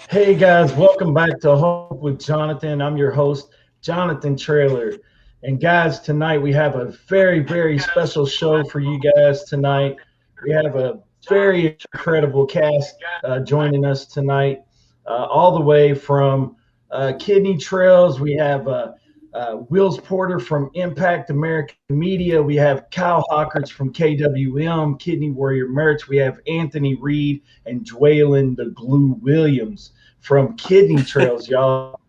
Hey guys, welcome back to Hope with Jonathan. I'm your host, Jonathan Traylor. And guys, tonight we have a very, very special show for you guys tonight. We have a very incredible cast joining us tonight, all the way from Kidney Trails. We have Wills Porter from Impact American Media. We have Kyle Hockridge from KWM, Kidney Warrior Merch. We have Anthony Reed and Dwelyn the Glue Williams from Kidney Trails, y'all.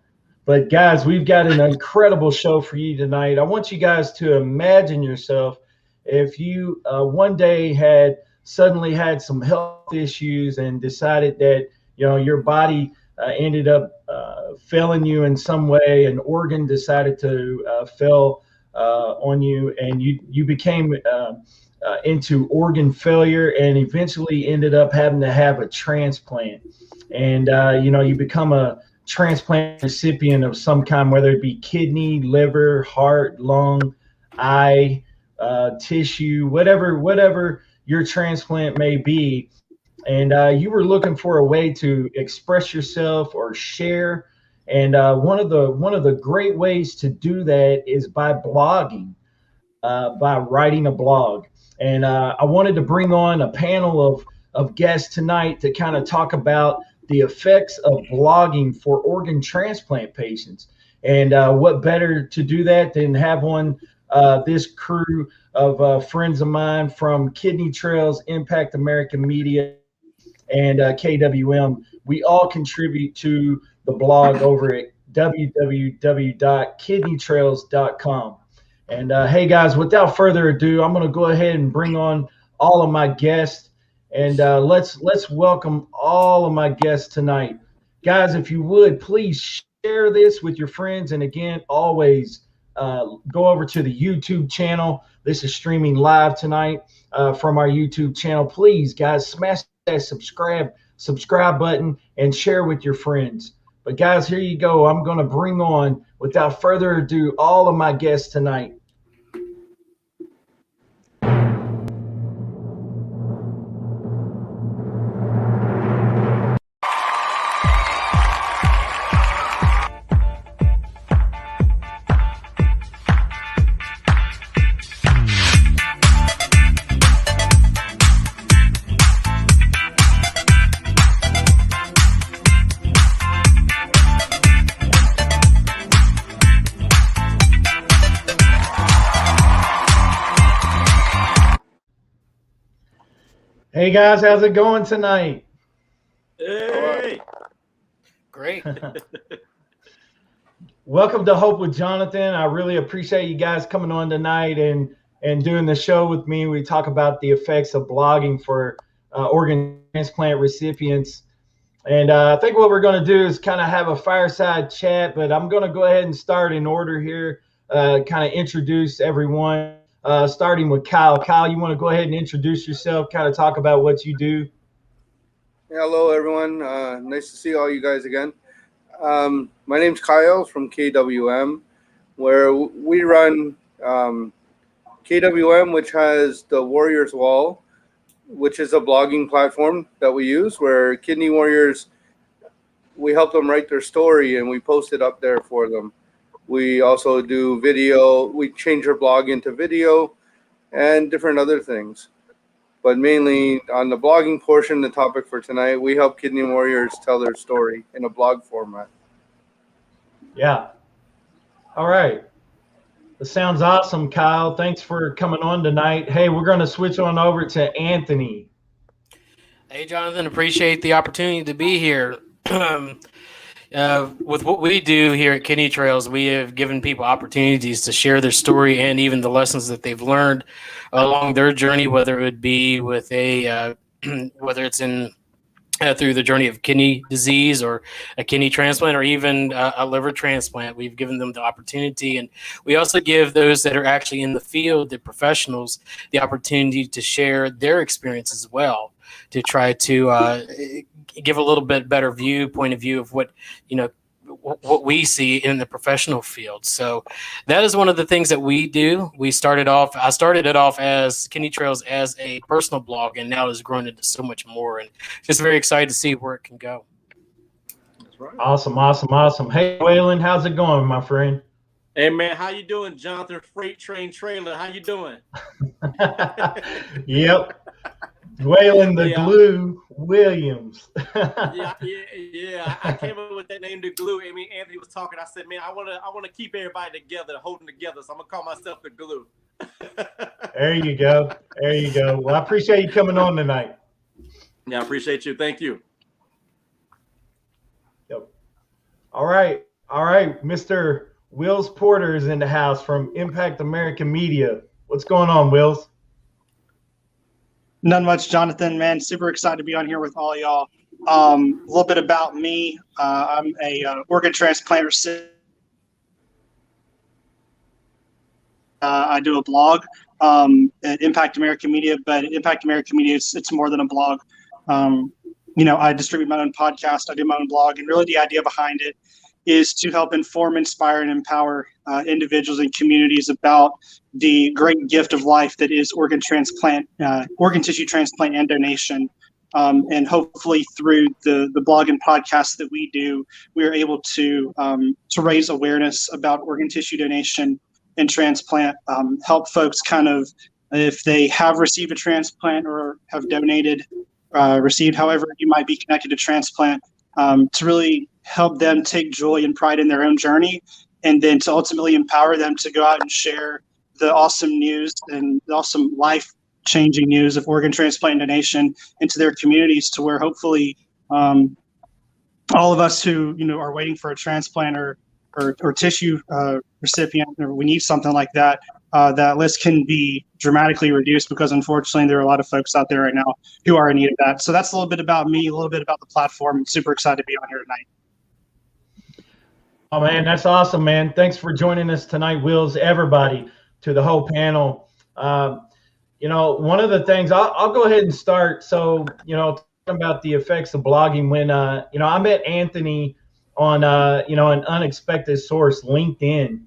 But guys, we've got an incredible show for you tonight. I want you guys to imagine yourself if you one day had suddenly had some health issues and decided that your body ended up failing you in some way. An organ decided to fail on you, and you became into organ failure and eventually ended up having to have a transplant. And you become a transplant recipient of some kind, whether it be kidney, liver, heart, lung, eye, tissue, whatever your transplant may be. And you were looking for a way to express yourself or share. And one of the great ways to do that is by blogging, by writing a blog. And I wanted to bring on a panel of guests tonight to kind of talk about the effects of blogging for organ transplant patients. And what better to do that than have on this crew of friends of mine from Kidney Trails, Impact American Media, and KWM. We all contribute to the blog over at www.kidneytrails.com. And hey guys, without further ado, I'm going to go ahead and bring on all of my guests. And let's welcome all of my guests tonight. Guys, if you would, please share this with your friends. And again, always go over to the YouTube channel. This is streaming live tonight from our YouTube channel. Please, guys, smash that subscribe button and share with your friends. But guys, here you go. I'm going to bring on, without further ado, all of my guests tonight. Hey guys, how's it going tonight? Hey, great. Welcome to Hope with Jonathan. I really appreciate you guys coming on tonight and doing the show with me. We talk about the effects of blogging for organ transplant recipients. And I think what we're going to do is kind of have a fireside chat, but I'm going to go ahead and start in order here, kind of introduce everyone. Starting with Kyle. Kyle, you want to go ahead and introduce yourself, kind of talk about what you do? hello everyone. Nice to see all you guys again. My name's Kyle from KWM, where we run KWM, which has the Warriors Wall, which is a blogging platform that we use where kidney warriors, we help them write their story and we post it up there for them. We also do video. We change our blog into video and different other things. But mainly on the blogging portion, the topic for tonight, we help kidney warriors tell their story in a blog format. Yeah. All right. That sounds awesome, Kyle. Thanks for coming on tonight. Hey, we're going to switch on over to Anthony. Hey, Jonathan, appreciate the opportunity to be here. with what we do here at Kidney Trails, we have given people opportunities to share their story and even the lessons that they've learned along their journey, whether it would be with whether it's in through the journey of kidney disease or a kidney transplant or even a liver transplant. We've given them the opportunity, and we also give those that are actually in the field, the professionals, the opportunity to share their experience as well, to try to give a little bit better point of view of what we see in the professional field. So that is one of the things that we do. I started it off as Kidney Trails as a personal blog, and now it's grown into so much more, and just very excited to see where it can go. That's right. Awesome. Hey, Waylon, how's it going, my friend? Hey, man, how you doing, Jonathan? Freight Train Trailer, how you doing? Yep. Waylon the Glue Williams. yeah. I came up with that name, the Glue. I mean, Anthony was talking. I said, man, I want to keep everybody together, holding together. So I'm gonna call myself the Glue. There you go. Well, I appreciate you coming on tonight. Yeah, I appreciate you. Thank you. Yep. All right, Mr. Wills Porter is in the house from Impact American Media. What's going on, Wills? None much, Jonathan, man. Super excited to be on here with all y'all. A little bit about me. I'm a organ transplant recipient. I do a blog at Impact American Media, but Impact American Media, it's more than a blog. I distribute my own podcast. I do my own blog, and really the idea behind it is to help inform, inspire, and empower individuals and communities about the great gift of life that is organ transplant, organ tissue transplant and donation. And hopefully through the blog and podcast that we do, we are able to raise awareness about organ tissue donation and transplant, help folks kind of, if they have received a transplant or have donated, received, however you might be connected to transplant, to really help them take joy and pride in their own journey, and then to ultimately empower them to go out and share the awesome news and the awesome life-changing news of organ transplant donation into their communities, to where hopefully all of us who are waiting for a transplant or tissue recipient, or we need something like that, that list can be dramatically reduced, because unfortunately there are a lot of folks out there right now who are in need of that. So that's a little bit about me, a little bit about the platform. I'm super excited to be on here tonight. Oh, man, that's awesome, man. Thanks for joining us tonight, Wills, everybody, to the whole panel. One of the things, I'll go ahead and start. So, talking about the effects of blogging, when, I met Anthony on, an unexpected source, LinkedIn.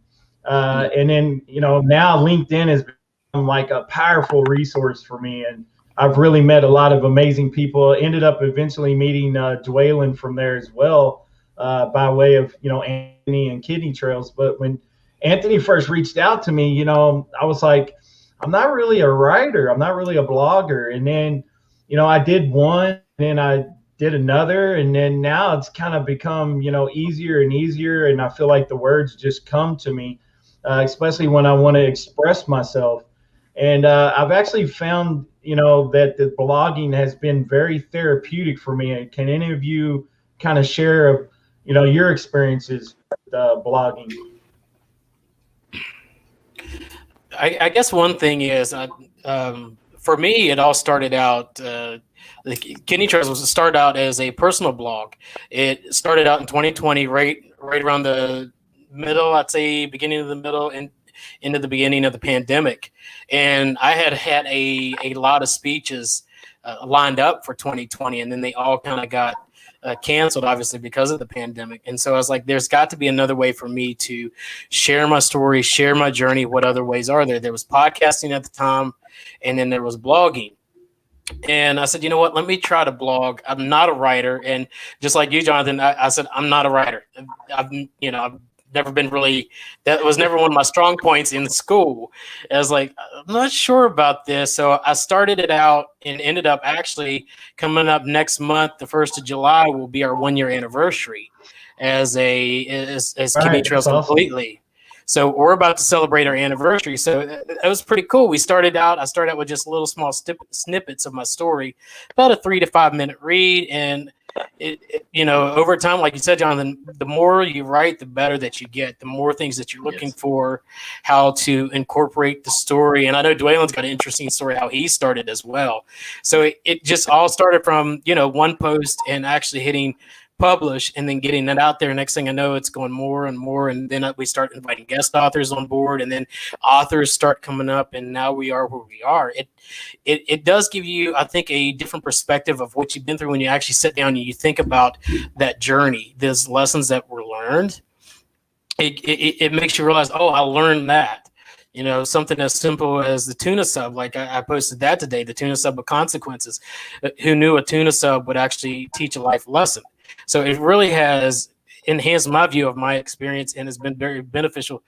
And then, now LinkedIn has become like a powerful resource for me. And I've really met a lot of amazing people. Ended up eventually meeting Dwelyn from there as well, by way of, Anthony and Kidney Trails. But when Anthony first reached out to me, I was like, I'm not really a writer. I'm not really a blogger. And then, I did one, and then I did another, and then now it's kind of become, easier and easier. And I feel like the words just come to me, especially when I want to express myself. And I've actually found, that the blogging has been very therapeutic for me. Can any of you kind of share, your experiences with blogging? I guess one thing is, for me, it all started out, Kidney Trails started out as a personal blog. It started out in 2020, right around the middle, I'd say beginning of the middle and into the beginning of the pandemic. And I had a lot of speeches lined up for 2020, and then they all kind of got canceled, obviously, because of the pandemic. And so I was like, there's got to be another way for me to share my story, share my journey. What other ways are there? There was podcasting at the time, and then there was blogging. And I said, you know what, let me try to blog. I'm not a writer. And just like you, Jonathan, I said, I'm not a writer. I've never been really, that was never one of my strong points in school. I was like, I'm not sure about this. So I started it out and ended up actually coming up next month, the 1st of July will be our 1-year anniversary as Kidney Trails completely. So we're about to celebrate our anniversary. So it was pretty cool. I started out with just little small snippets of my story, about a 3 to 5 minute read. And over time, like you said, Jonathan, the more you write, the better that you get, the more things that you're looking for, how to incorporate the story. And I know Dwelyn's got an interesting story, how he started as well. So it just all started from, one post and actually hitting publish and then getting it out there. Next thing I know, it's going more and more. And then we start inviting guest authors on board, and then authors start coming up, and now we are where we are. It does give you, I think, a different perspective of what you've been through when you actually sit down and you think about that journey, those lessons that were learned. It makes you realize, oh, I learned that. Something as simple as the tuna sub, like I posted that today, the tuna sub with consequences. Who knew a tuna sub would actually teach a life lesson? So it really has enhanced my view of my experience, and has been very beneficial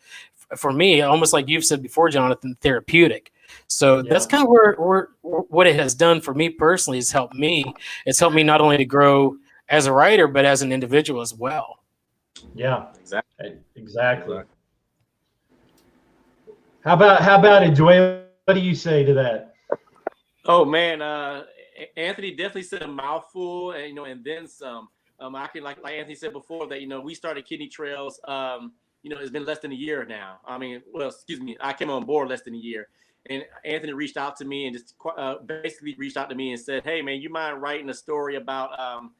for me, almost like you've said before, Jonathan, therapeutic. So that's kind of where what it has done for me personally has helped me. It's helped me not only to grow as a writer, but as an individual as well. Yeah, exactly. How about it, Dwayne? What do you say to that? Oh man, Anthony definitely said a mouthful, and and then some. I can like Anthony said before that we started Kidney Trails. It's been less than a year now. I came on board less than a year, and Anthony reached out to me and just basically reached out to me and said, "Hey man, you mind writing a story about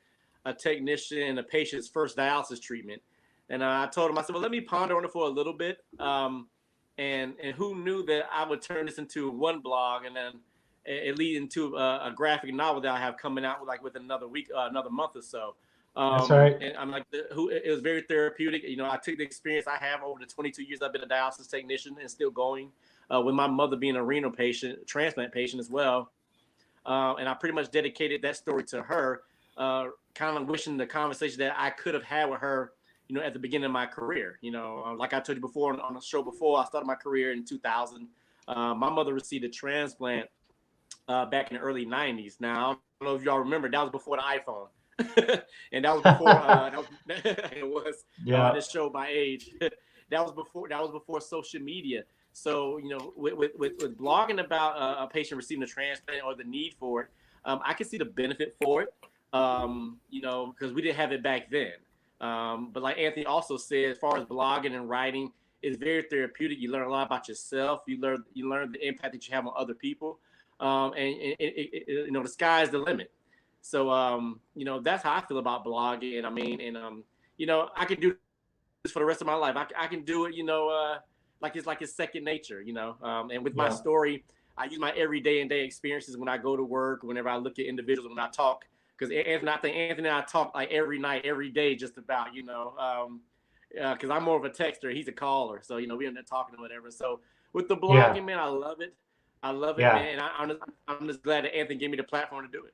a technician and a patient's first dialysis treatment?" And I told him, I said, "Well, let me ponder on it for a little bit." And who knew that I would turn this into one blog and then it lead into a graphic novel that I have coming out with another week, another month or so. That's right. And I'm like, it was very therapeutic. I took the experience I have over the 22 years I've been a dialysis technician and still going, with my mother being a renal patient, transplant patient as well. And I pretty much dedicated that story to her, kind of wishing the conversation that I could have had with her, at the beginning of my career. Like I told you before on the show before, I started my career in 2000. My mother received a transplant back in the early 90s. Now, I don't know if y'all remember, that was before the iPhone. And that was before it was this show my age. that was before social media. So with blogging about a patient receiving a transplant or the need for it, I can see the benefit for it. Because we didn't have it back then. But like Anthony also said, as far as blogging and writing, it's very therapeutic. You learn a lot about yourself. You learn the impact that you have on other people. And the sky's the limit. So, that's how I feel about blogging. I can do this for the rest of my life. I can do it, like it's second nature, and with my story, I use my everyday experiences when I go to work, whenever I look at individuals, when I talk, because Anthony and I talk like every night, every day, just about, because I'm more of a texter. He's a caller. So, we end up talking or whatever. So with the blogging, man, I love it. I love it, man. And I'm just glad that Anthony gave me the platform to do it.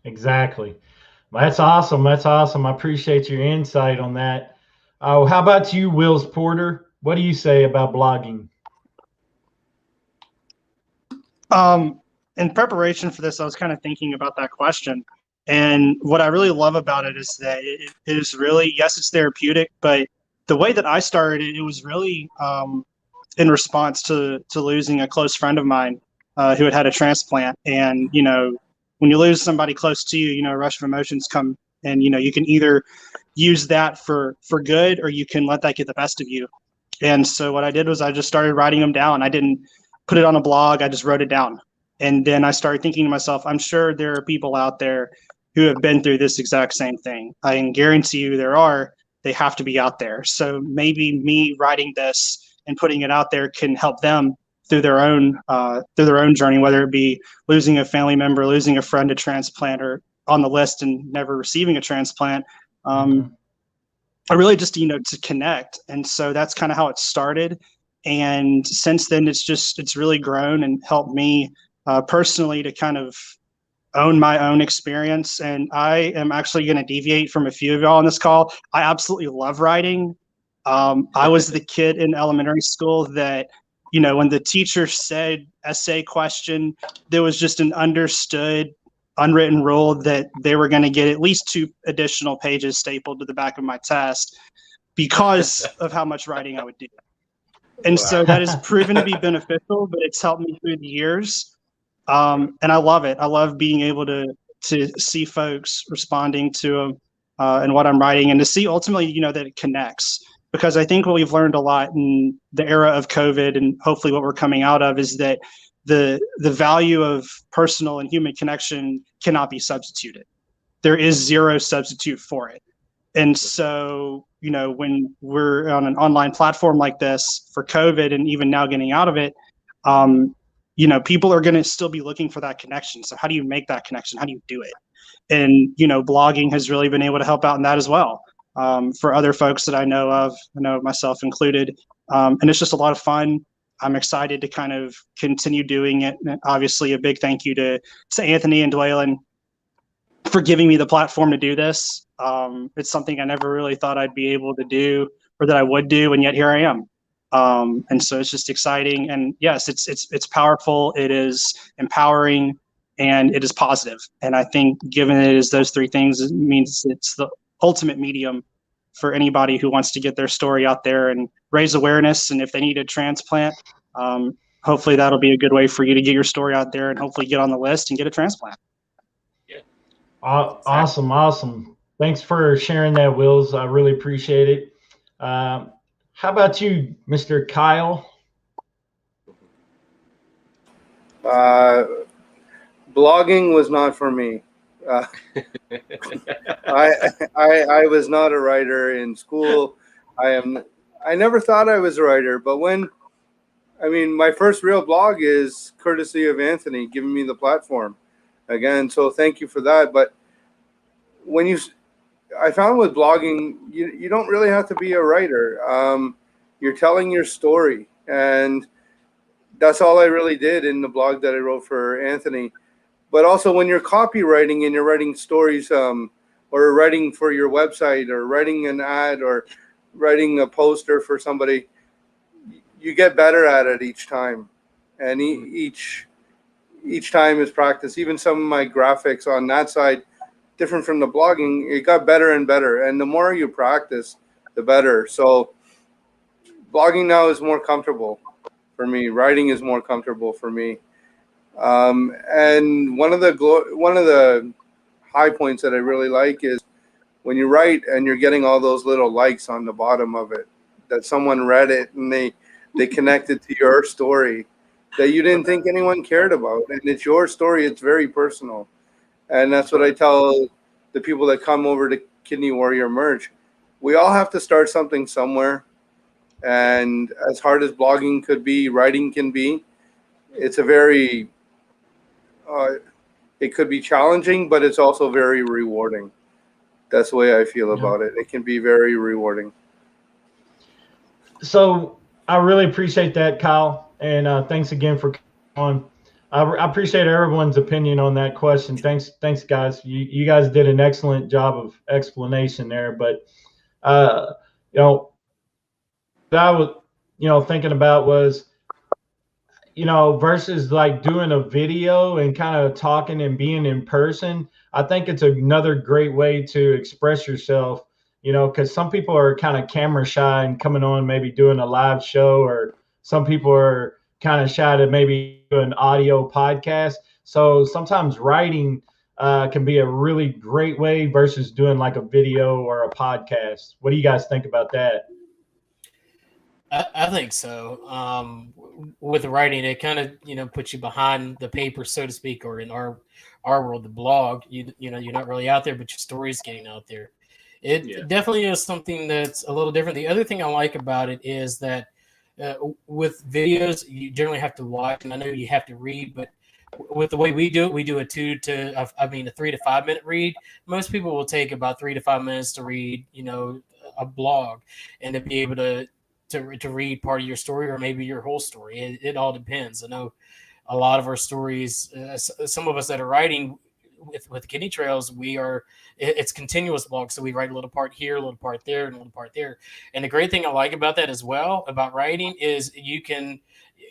Exactly. That's awesome. I appreciate your insight on that. How about you, Wills Porter? What do you say about blogging? In preparation for this, I was kind of thinking about that question. And what I really love about it is that it is really, yes, it's therapeutic, but the way that I started it was really in response to losing a close friend of mine who had a transplant. And, when you lose somebody close to you, a rush of emotions come, and, you can either use that for good, or you can let that get the best of you. And so what I did was I just started writing them down. I didn't put it on a blog. I just wrote it down. And then I started thinking to myself, I'm sure there are people out there who have been through this exact same thing. I can guarantee you they have to be out there. So maybe me writing this and putting it out there can help them through their own journey, whether it be losing a family member, losing a friend to transplant, or on the list and never receiving a transplant. I really just, to connect. And so that's kind of how it started. And since then, it's really grown and helped me personally to kind of own my own experience. And I am actually going to deviate from a few of y'all on this call. I absolutely love writing. I was the kid in elementary school that, when the teacher said essay question, there was just an understood, unwritten rule that they were going to get at least 2 additional pages stapled to the back of my test because of how much writing I would do. And so that has proven to be beneficial, but it's helped me through the years. And I love it. I love being able to to see folks responding to them and what I'm writing, and to see ultimately, you know, that it connects. Because I think what we've learned a lot in the era of COVID, and hopefully what we're coming out of, is that the value of personal and human connection cannot be substituted. There is zero substitute for it. And so, you know, when we're on an online platform like this for COVID, and even now getting out of it, you know, people are going to still be looking for that connection. So how do you make that connection? How do you do it? And, you know, blogging has really been able to help out in that as well. For other folks that I know of, I know myself included. And it's just a lot of fun. I'm excited to kind of continue doing it. And obviously, a big thank you to Anthony and Dwelyn for giving me the platform to do this. It's something I never really thought I'd be able to do, or that I would do, and yet here I am. And so it's just exciting. And yes, it's powerful. It is empowering, and it is positive. And I think, given it is those three things, it means it's the ultimate medium for anybody who wants to get their story out there and raise awareness. And if they need a transplant, hopefully that'll be a good way for you to get your story out there and hopefully get on the list and get a transplant. Yeah. Awesome. Thanks for sharing that, Wills. I really appreciate it. How about you, Mr. Kyle? Blogging was not for me. I was not a writer in school. I never thought I was a writer, but my first real blog is courtesy of Anthony giving me the platform again. So thank you for that. But I found with blogging, you don't really have to be a writer. You're telling your story, and that's all I really did in the blog that I wrote for Anthony. But also, when you're copywriting and you're writing stories, or writing for your website, or writing an ad, or writing a poster for somebody, you get better at it each time. And each time is practice. Even some of my graphics on that side, different from the blogging, it got better and better. And the more you practice, the better. So blogging now is more comfortable for me. Writing is more comfortable for me. And one of the high points that I really like is when you write and you're getting all those little likes on the bottom of it, that someone read it and they connected to your story that you didn't think anyone cared about. And it's your story. It's very personal. And that's what I tell the people that come over to Kidney Warrior merch. We all have to start something somewhere. And as hard as blogging could be, writing can be, it's a very it could be challenging, but it's also very rewarding. That's the way I feel about it. It can be very rewarding. So I really appreciate that, Kyle. And thanks again for coming on. I appreciate everyone's opinion on that question. Thanks, guys. You guys did an excellent job of explanation there. But, what I was, thinking about was, versus like doing a video and kind of talking and being in person. I think it's another great way to express yourself, because some people are kind of camera shy and coming on, maybe doing a live show, or some people are kind of shy to maybe do an audio podcast. So sometimes writing can be a really great way versus doing like a video or a podcast. What do you guys think about that? I think so. With writing, it kind of puts you behind the paper, so to speak, or in our world, the blog. You're not really out there, but your story's getting out there. It definitely is something that's a little different. The other thing I like about it is that with videos, you generally have to watch, and I know you have to read, but with the way we do it, we do a 3 to 5 minute read. Most people will take about 3 to 5 minutes to read, a blog, and to be able to read part of your story, or maybe your whole story. It all depends. I know a lot of our stories, some of us that are writing with Kidney Trails, it's continuous blog. So we write a little part here, a little part there, and a little part there. And the great thing I like about that as well, about writing, is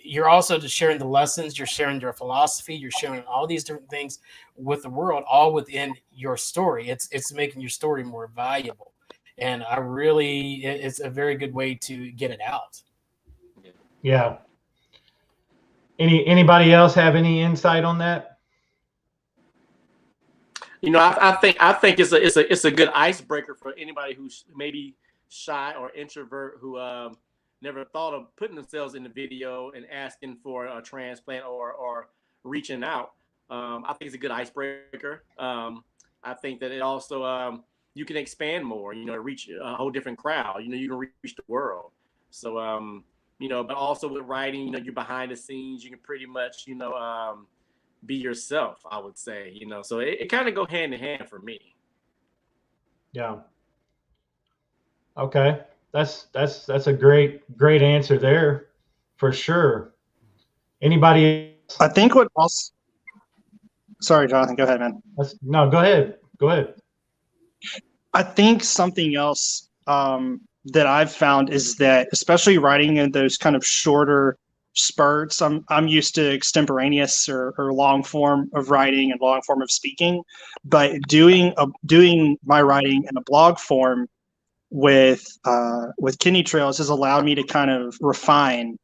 you're also just sharing the lessons, you're sharing your philosophy, you're sharing all these different things with the world, all within your story. It's making your story more valuable. And it's a very good way to get it out. Yeah. Anybody else have any insight on that? I think it's a good icebreaker for anybody who's maybe shy or introvert who never thought of putting themselves in the video and asking for a transplant or reaching out. I think it's a good icebreaker. I think that it also you can expand more, reach a whole different crowd. You can reach the world. So but also with writing, you're behind the scenes. You can pretty much be yourself, I would say. So it kind of go hand in hand for me. Yeah. Okay. That's a great answer there, for sure. Anybody else? I think what else? Sorry, Jonathan. Go ahead, man. No, go ahead. Go ahead. I think something else that I've found is that, especially writing in those kind of shorter spurts, I'm used to extemporaneous or long form of writing and long form of speaking, but doing my writing in a blog form with Kidney Trails has allowed me to kind of refine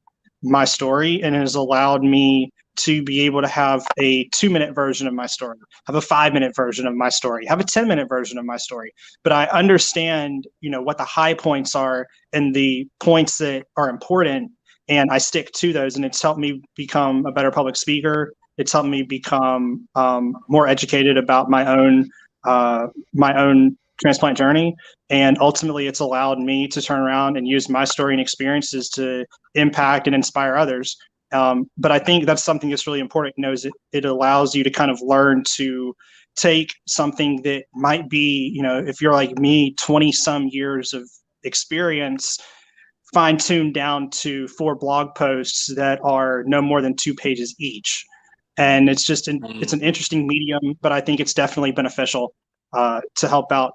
my story, and has allowed me to be able to have a 2-minute version of my story, have a 5-minute version of my story, have a 10-minute version of my story. But I understand, what the high points are and the points that are important, and I stick to those. And it's helped me become a better public speaker. It's helped me become more educated about my own transplant journey. And ultimately, it's allowed me to turn around and use my story and experiences to impact and inspire others. But I think that's something that's really important, is it allows you to kind of learn to take something that might be, if you're like me, 20 some years of experience, fine-tuned down to 4 blog posts that are no more than 2 pages each. And it's just it's an interesting medium, but I think it's definitely beneficial to help out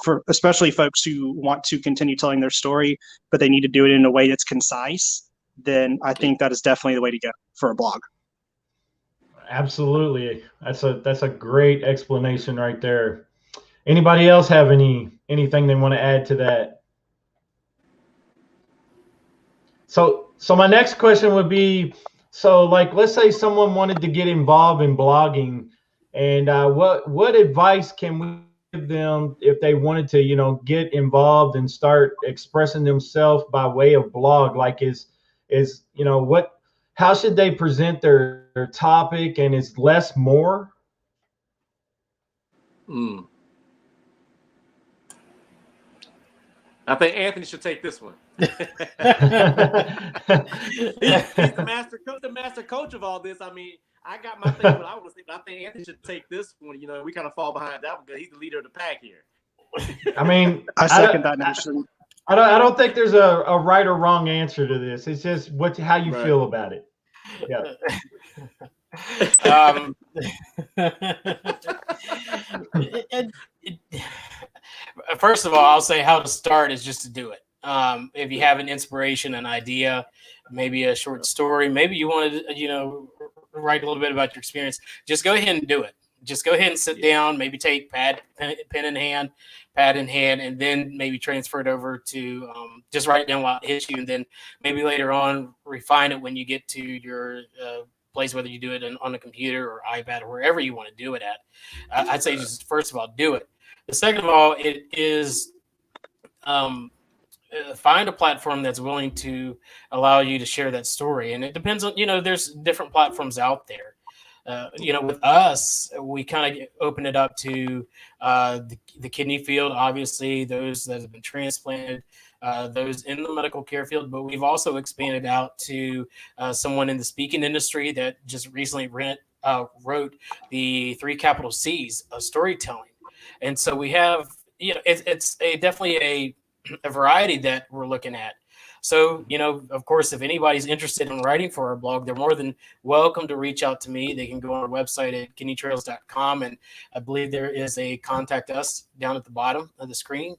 for especially folks who want to continue telling their story, but they need to do it in a way that's concise. Then I think that is definitely the way to go for a blog. Absolutely. That's a great explanation right there. Anybody else have anything they want to add to that? So my next question would be, let's say someone wanted to get involved in blogging, and what advice can we give them if they wanted to, get involved and start expressing themselves by way of blog? Like how should they present their topic, and is less more? I think Anthony should take this one. He's the master coach of all this. I mean, I got my thing, but I want to say, I think Anthony should take this one. We kind of fall behind that one because he's the leader of the pack here. I mean, I second that notion. I don't think there's a right or wrong answer to this. It's just how you feel about it. Yeah. First of all, I'll say how to start is just to do it. If you have an inspiration, an idea, maybe a short story, maybe you want to, write a little bit about your experience, just go ahead and do it. Just go ahead and sit down, maybe take pad in hand, and then maybe transfer it over to just write down what hits you, and then maybe later on refine it when you get to your place, whether you do it on a computer or iPad or wherever you want to do it at. I'd say just first of all, do it. The second of all, it is find a platform that's willing to allow you to share that story. And it depends on, there's different platforms out there. With us, we kind of open it up to the kidney field, obviously, those that have been transplanted, those in the medical care field, but we've also expanded out to someone in the speaking industry that just recently wrote the 3 capital C's of storytelling. And so we have, it's definitely a variety that we're looking at. So, of course, if anybody's interested in writing for our blog, they're more than welcome to reach out to me. They can go on our website at kidneytrails.com, and I believe there is a contact us down at the bottom of the screen,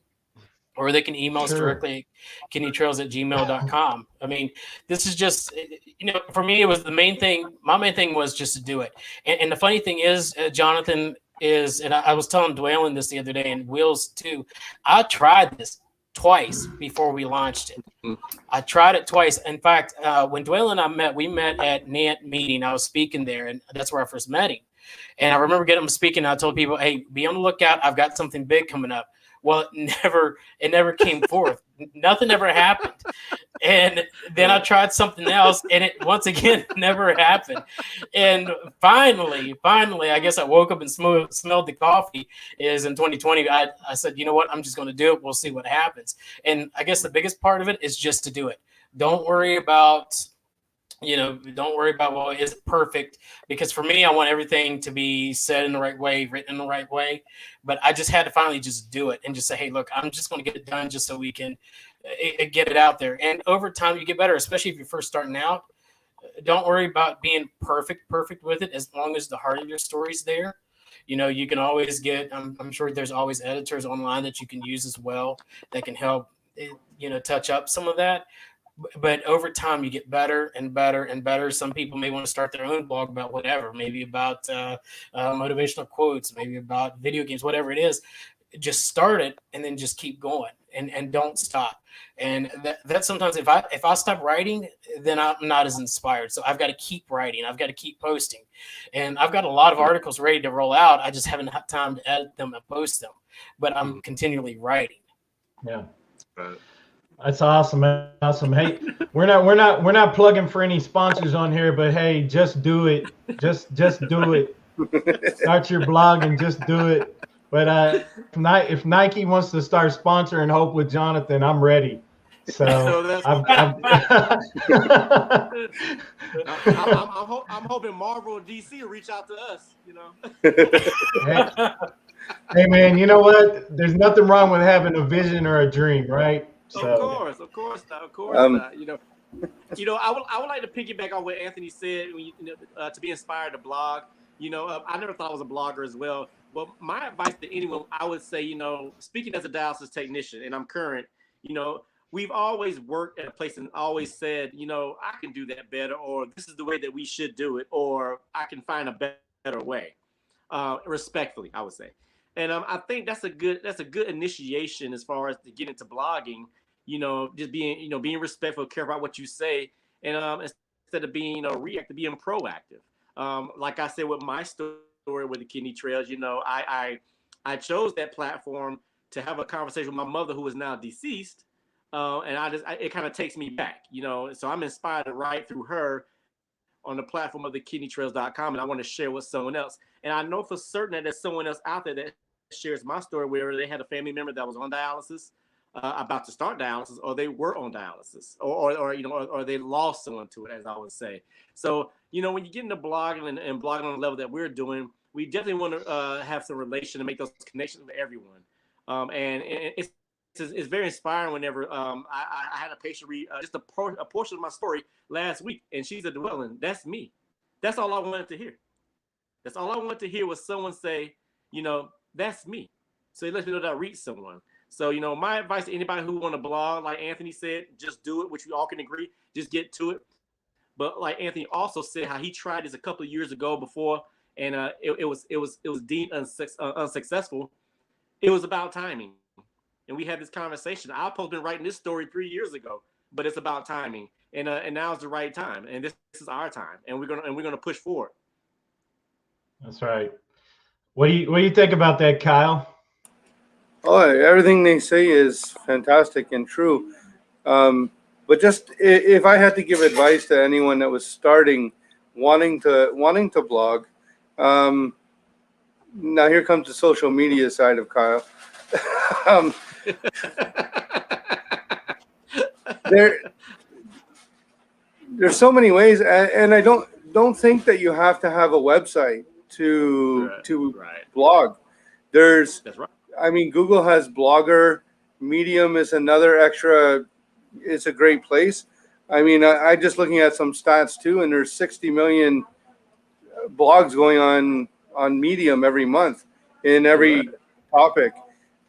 or they can email us directly at kidneytrails@gmail.com. I mean, this is just, for me, it was the main thing. My main thing was just to do it. And the funny thing is, Jonathan, and I was telling Dwelyn this the other day, and Wills too, I tried this twice before we launched it. I tried it twice. In fact, when Dwelyn and I met, we met at NANT meeting. I was speaking there, and that's where I first met him. And I remember getting him speaking. I told people, hey, be on the lookout. I've got something big coming up. Well, it never came forth. Nothing ever happened. And then I tried something else, and it once again never happened. And finally, I guess I woke up and smelled the coffee. Is in 2020. I said, you know what? I'm just going to do it. We'll see what happens. And I guess the biggest part of it is just to do it. Don't worry about, well, is it perfect? Because for me, I want everything to be said in the right way, written in the right way. But I just had to finally just do it and just say, hey, look, I'm just going to get it done just so we can get it out there. And over time, you get better, especially if you're first starting out. Don't worry about being perfect with it, as long as the heart of your story's there. You can always get, I'm sure there's always editors online that you can use as well that can help, touch up some of that. But over time, you get better and better and better. Some people may want to start their own blog about whatever, maybe about motivational quotes, maybe about video games, whatever it is. Just start it and then just keep going and don't stop. And that sometimes if I stop writing, then I'm not as inspired. So I've got to keep writing. I've got to keep posting. And I've got a lot of articles ready to roll out. I just haven't had time to edit them and post them. But I'm continually writing. Yeah. That's awesome. Awesome. Hey, we're not plugging for any sponsors on here, but hey, just do it. Just do it. Start your blog and just do it. But if Nike wants to start sponsoring Hope with Jonathan, I'm ready. So I'm hoping Marvel or DC will reach out to us. Hey man, you know what? There's nothing wrong with having a vision or a dream, right? So. Of course not. I would like to piggyback on what Anthony said to be inspired to blog. I never thought I was a blogger as well. But my advice to anyone, I would say, speaking as a dialysis technician, and I'm current, we've always worked at a place and always said, I can do that better, or this is the way that we should do it, or I can find a better way. Respectfully, I would say. And I think that's a good initiation as far as to get into blogging. Just being respectful, care about what you say, and instead of being reactive, being proactive. Like I said with my story with the kidney trails, I chose that platform to have a conversation with my mother, who is now deceased, and it kind of takes me back, So I'm inspired to write through her on the platform of thekidneytrails.com, and I want to share with someone else. And I know for certain that there's someone else out there that shares my story where they had a family member that was on dialysis, about to start dialysis, or they were on dialysis, or they lost someone to it, as I would say. So, when you get into blogging and blogging on the level that we're doing, we definitely want to have some relation and make those connections with everyone. And it's very inspiring whenever I had a patient read just a portion of my story last week, and she's a Dwelyn. That's me. That's all I wanted to hear. That's all I wanted to hear was someone say, that's me. So it lets me know that I reached someone. So, my advice to anybody who want to blog, like Anthony said, just do it, which we all can agree, just get to it. But like Anthony also said, how he tried this a couple of years ago before, and it was deemed unsuccessful. It was about timing. And we had this conversation. I've been writing this story 3 years ago, but it's about timing. And now is the right time. And this is our time. And we're gonna push forward. That's right. What do you think about that, Kyle? Oh, everything they say is fantastic and true. But just if I had to give advice to anyone that was starting, wanting to blog, now here comes the social media side of Kyle. There's so many ways, and I don't think that you have to have a website to blog. That's right. I mean, Google has Blogger. Medium is another extra. It's a great place. I mean, I just looking at some stats too, and there's 60 million blogs going on Medium every month in every topic.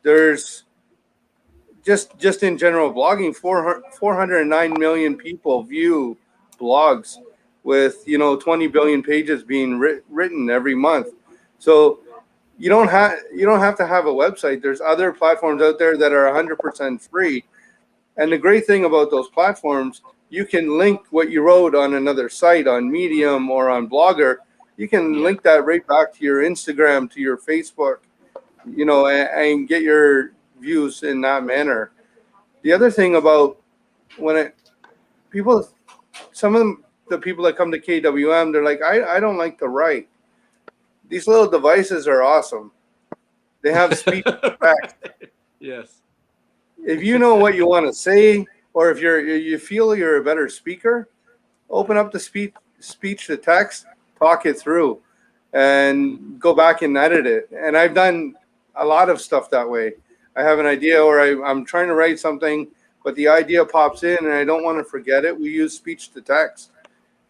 There's just in general blogging, 409 million people view blogs with 20 billion pages being written every month. So you don't have to have a website. There's other platforms out there that are 100% free. And the great thing about those platforms, you can link what you wrote on another site, on Medium or on Blogger, you can link that right back to your Instagram, to your Facebook, and get your views in that manner. The other thing about some of the people that come to KWM, they're like, I don't like to write. These little devices are awesome. They have speech back. Yes. If you know what you want to say, or if you feel you're a better speaker, open up the speech to text, talk it through, and go back and edit it. And I've done a lot of stuff that way. I have an idea, or I'm trying to write something, but the idea pops in and I don't want to forget it. We use speech to text.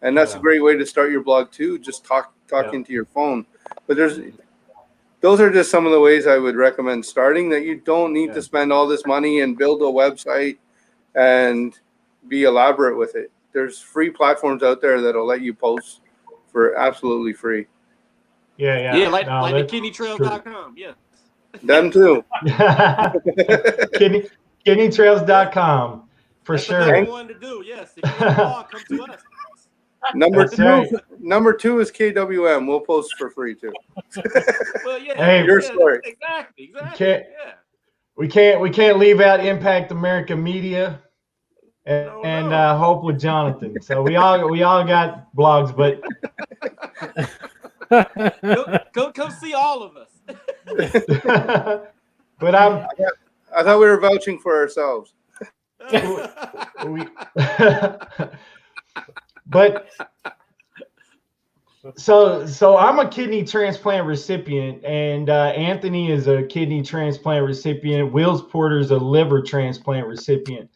And that's a great way to start your blog too. Just talk into your phone. But those are just some of the ways I would recommend starting, that you don't need to spend all this money and build a website and be elaborate with it. There's free platforms out there that'll let you post for absolutely free. Yeah, like the kidneytrails.com. Yeah. Them too. Kidneytrails.com for That's sure. That's what I wanted to do. Yes. If you have a blog, come to us. Number two is KWM. We'll post for free too. Well, yeah. Hey, your story. Exactly. We can't leave out Impact America Media and Hope with Jonathan. So we all got blogs, but come see all of us. but I thought we were vouching for ourselves. But so I'm a kidney transplant recipient, and Anthony is a kidney transplant recipient. Wills Porter's a liver transplant recipient.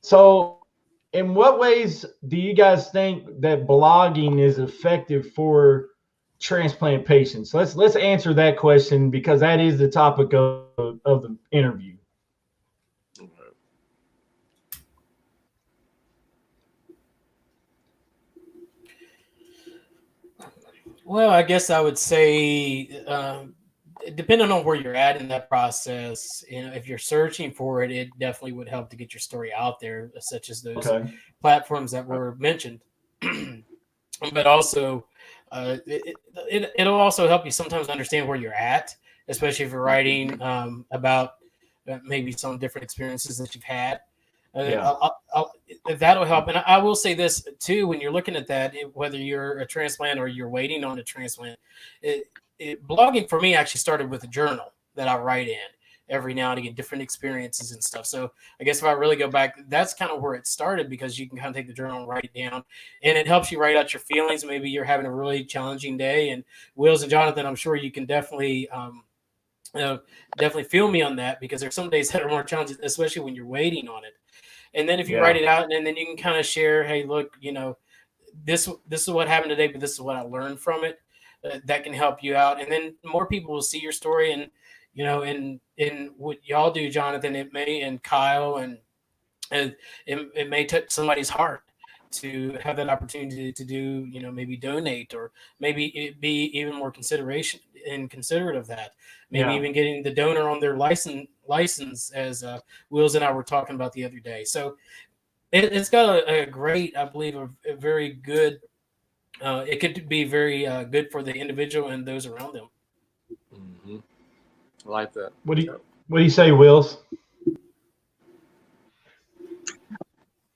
So in what ways do you guys think that blogging is effective for transplant patients? Let's answer that question, because that is the topic of the interview. Well, I guess I would say, depending on where you're at in that process, if you're searching for it, it definitely would help to get your story out there, such as those platforms that were mentioned. But also, it'll also help you sometimes understand where you're at, especially if you're writing about maybe some different experiences that you've had. That'll help. And I will say this too, when you're looking at that, whether you're a transplant or you're waiting on a transplant, blogging for me actually started with a journal that I write in every now and again, different experiences and stuff. So I guess if I really go back, that's kind of where it started, because you can kind of take the journal and write it down, and it helps you write out your feelings. Maybe you're having a really challenging day, and Wills and Jonathan, I'm sure you can definitely feel me on that, because there's some days that are more challenging, especially when you're waiting on it. And then if you write it out, and then you can kind of share, hey, look, this is what happened today, but this is what I learned from it. That can help you out. And then more people will see your story, and, in what y'all do, Jonathan, it may, and Kyle, and it may touch somebody's heart to have that opportunity to do, maybe donate, or maybe it be even more considerate of that. Maybe even getting the donor on their license, as Wills and I were talking about the other day. So it's got a great, I believe, a very good, it could be very good for the individual and those around them. Mm-hmm. I like that. What do you say, Wills?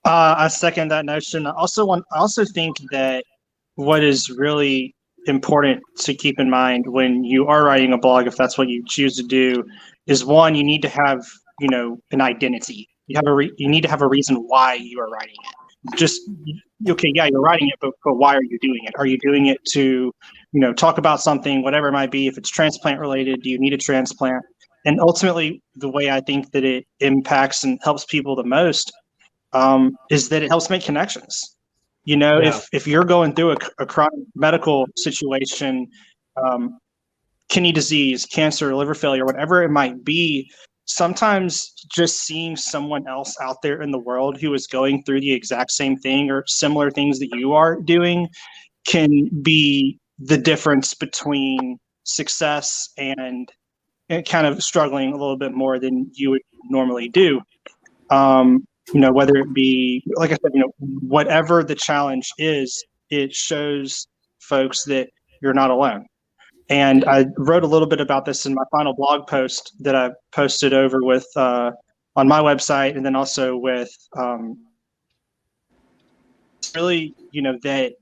I second that notion. I also think that what is really important to keep in mind when you are writing a blog, if that's what you choose to do, is one, you need to have, an identity. You need to have a reason why you are writing it. You're writing it, but why are you doing it? Are you doing it to, talk about something, whatever it might be? If it's transplant related, do you need a transplant? And ultimately, the way I think that it impacts and helps people the most is that it helps make connections. If you're going through a chronic medical situation, kidney disease, cancer, liver failure, whatever it might be, sometimes just seeing someone else out there in the world who is going through the exact same thing or similar things that you are doing can be the difference between success and kind of struggling a little bit more than you would normally do. Whether it be, like I said, whatever the challenge is, it shows folks that you're not alone. And I wrote a little bit about this in my final blog post that I posted over with on my website, and then also with really, that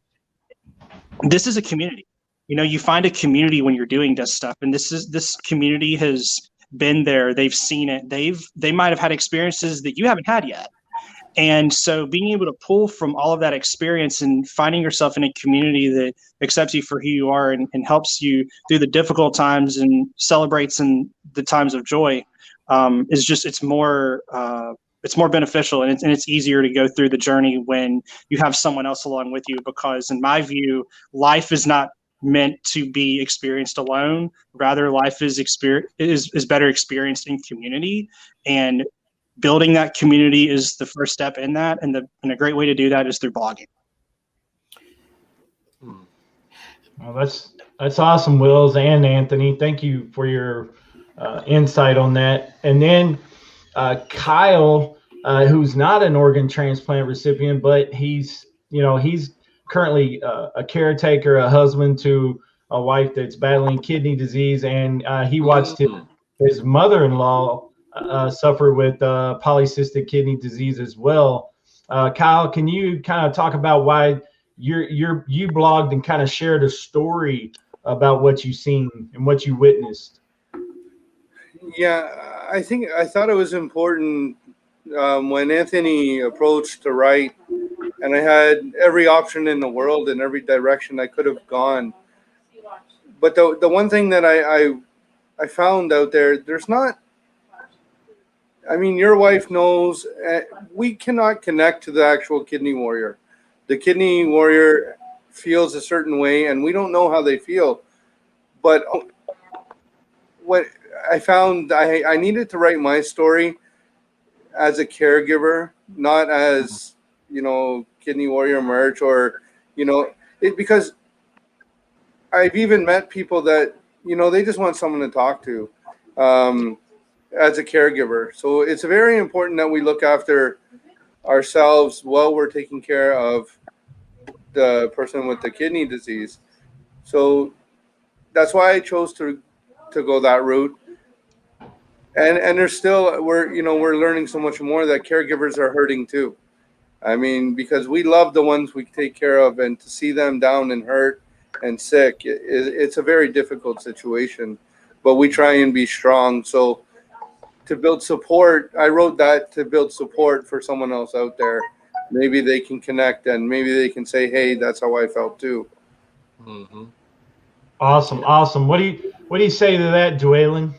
this is a community. You find a community when you're doing this stuff, and this community has been there. They've seen it. They might have had experiences that you haven't had yet. And so being able to pull from all of that experience and finding yourself in a community that accepts you for who you are and helps you through the difficult times and celebrates in the times of joy it's more beneficial, and it's easier to go through the journey when you have someone else along with you, because in my view, life is not meant to be experienced alone. Rather, life is better experienced in community, and building that community is the first step in that, and a great way to do that is through blogging. Well, that's awesome, Wills and Anthony. Thank you for your insight on that. And then Kyle, who's not an organ transplant recipient, but he's currently a caretaker, a husband to a wife that's battling kidney disease, and he watched his mother-in-law suffer with polycystic kidney disease as well. Kyle, can you kind of talk about why you blogged and kind of shared a story about what you've seen and what you witnessed? Yeah, I thought it was important when Anthony approached to write, and I had every option in the world in every direction I could have gone. But the one thing that I found out there's not. I mean, your wife knows we cannot connect to the actual kidney warrior. The kidney warrior feels a certain way, and we don't know how they feel. But what I found, I needed to write my story as a caregiver, not as, kidney warrior merch or, because I've even met people that, they just want someone to talk to. As a caregiver. So it's very important that we look after ourselves while we're taking care of the person with the kidney disease. So that's why I chose to go that route. And there's still, we're learning so much more that caregivers are hurting too. I mean, because we love the ones we take care of, and to see them down and hurt and sick, it's a very difficult situation, but we try and be strong. So to build support, I wrote that to build support for someone else out there. Maybe they can connect, and maybe they can say, "Hey, that's how I felt too." Mm-hmm. Awesome. What do you say to that, Dwelyn?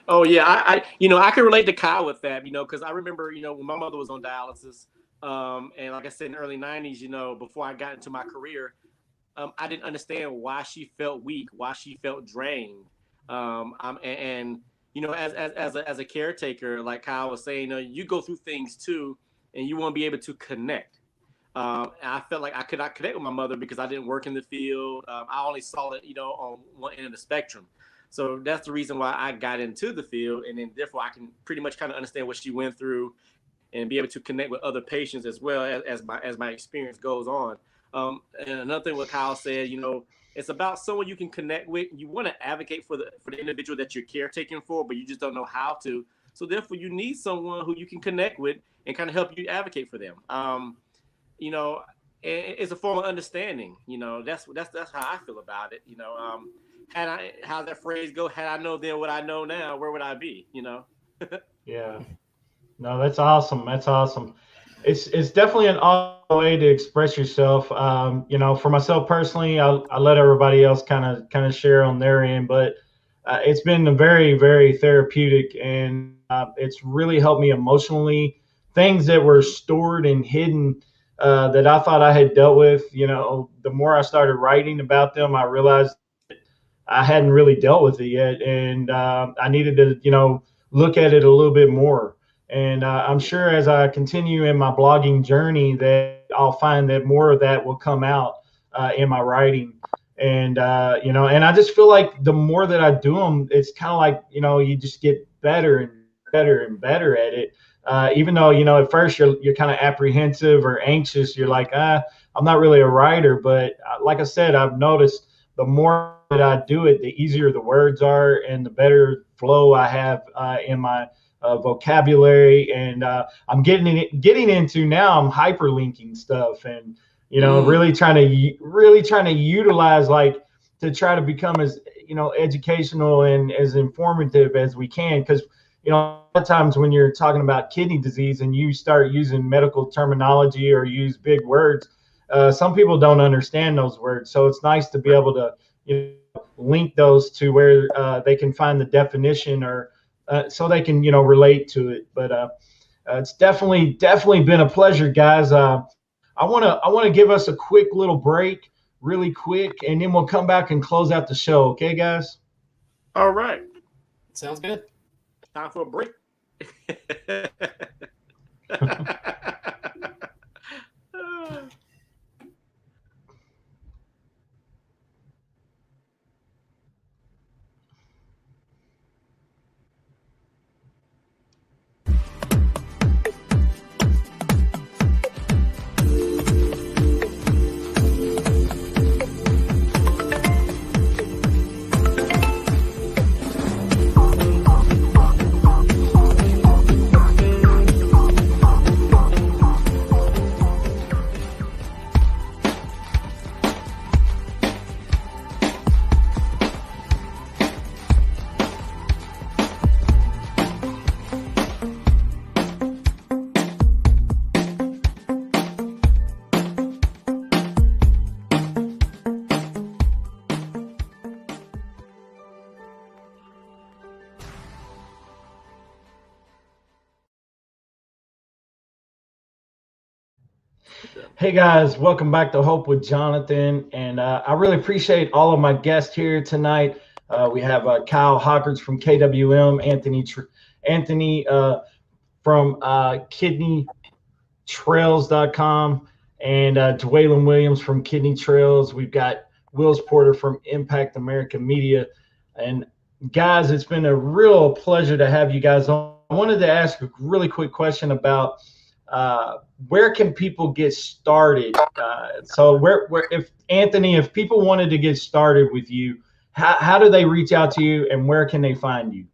Oh yeah, I can relate to Kyle with that, because I remember, when my mother was on dialysis, and like I said, in the early 90s, before I got into my career, I didn't understand why she felt weak, why she felt drained, as a caretaker, like Kyle was saying, you go through things too, and you want to be able to connect. I felt like I could not connect with my mother because I didn't work in the field. I only saw it, on one end of the spectrum. So that's the reason why I got into the field, and then therefore I can pretty much kind of understand what she went through, and be able to connect with other patients as well as my experience goes on. And another thing what Kyle said, it's about someone you can connect with. You want to advocate for the individual that you're caretaking for, but you just don't know how to. So therefore, you need someone who you can connect with and kind of help you advocate for them. It's a form of understanding. That's how I feel about it. How that phrase go? Had I known then what I know now, where would I be? Yeah. No, that's awesome. It's definitely an awesome way to express yourself. For myself personally, I let everybody else kind of share on their end, but it's been very, very therapeutic, and it's really helped me emotionally. Things that were stored and hidden that I thought I had dealt with, the more I started writing about them, I realized I hadn't really dealt with it yet, and I needed to, look at it a little bit more. And I'm sure as I continue in my blogging journey that I'll find that more of that will come out in my writing. And, and I just feel like the more that I do them, it's kind of like, you just get better and better and better at it. Even though, at first you're kind of apprehensive or anxious, you're like, I'm not really a writer. But like I said, I've noticed the more that I do it, the easier the words are and the better flow I have in my vocabulary. And I'm getting into now. I'm hyperlinking stuff, and really trying to utilize, like, to try to become as educational and as informative as we can, because a lot of times when you're talking about kidney disease and you start using medical terminology or use big words, some people don't understand those words. So it's nice to be able to link those to where they can find the definition, or so they can relate to it. But it's definitely been a pleasure, guys. I want to give us a quick little break, really quick, and then we'll come back and close out the show. Okay, guys? All right. Sounds good. Time for a break. Hey guys, welcome back to Hope with Jonathan, and I really appreciate all of my guests here tonight. We have Kyle Hockridge from KWM, Anthony from KidneyTrails.com, and Dwelyn Williams from Kidney Trails. We've got Wills Porter from Impact America Media. And guys, it's been a real pleasure to have you guys on. I wanted to ask a really quick question about where can people get started? So where if people wanted to get started with you, how do they reach out to you, and where can they find you?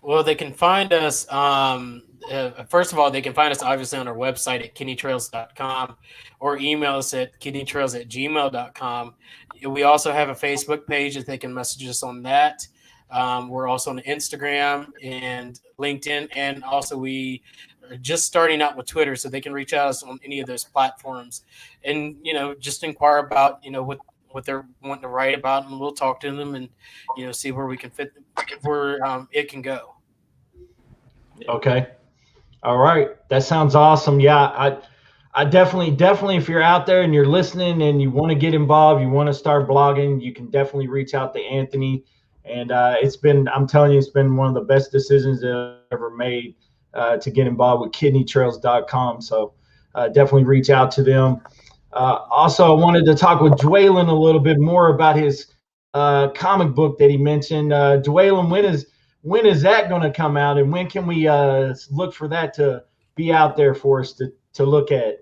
Well, they can find us. First of all, they can find us obviously on our website at kidneytrails.com, or email us at kidneytrails@gmail.com. We also have a Facebook page that they can message us on that. We're also on Instagram and LinkedIn, and also we are just starting out with Twitter, so they can reach out to us on any of those platforms, and just inquire about what they're wanting to write about, and we'll talk to them and see where we can fit, where it can go. Okay. All right. That sounds awesome. Yeah, I definitely, if you're out there and you're listening and you want to get involved, you want to start blogging, you can definitely reach out to Anthony. And I'm telling you, it's been one of the best decisions that I've ever made to get involved with kidneytrails.com. So definitely reach out to them. Also, I wanted to talk with Dwelyn a little bit more about his comic book that he mentioned. Dwelyn, when is that going to come out, and when can we look for that to be out there for us to look at?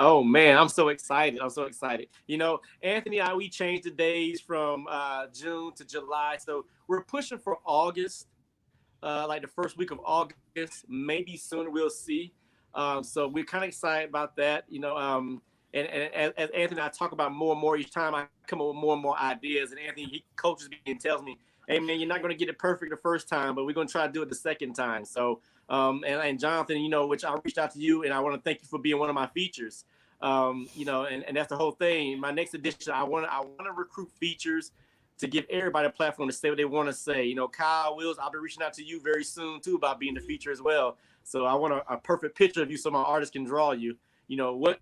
Oh man, I'm so excited. Anthony and I, we changed the days from June to July. So we're pushing for August, like the first week of August, maybe sooner, we'll see. So we're kind of excited about that, and as Anthony and I talk about more and more each time, I come up with more and more ideas, and Anthony, he coaches me and tells me, hey man, you're not going to get it perfect the first time, but we're going to try to do it the second time. So, and Jonathan, which I reached out to you, and I want to thank you for being one of my features. And that's the whole thing. My next edition, I want to recruit features to give everybody a platform to say what they want to say. Kyle, Wills, I'll be reaching out to you very soon too about being the feature as well. So I want a perfect picture of you so my artist can draw you. What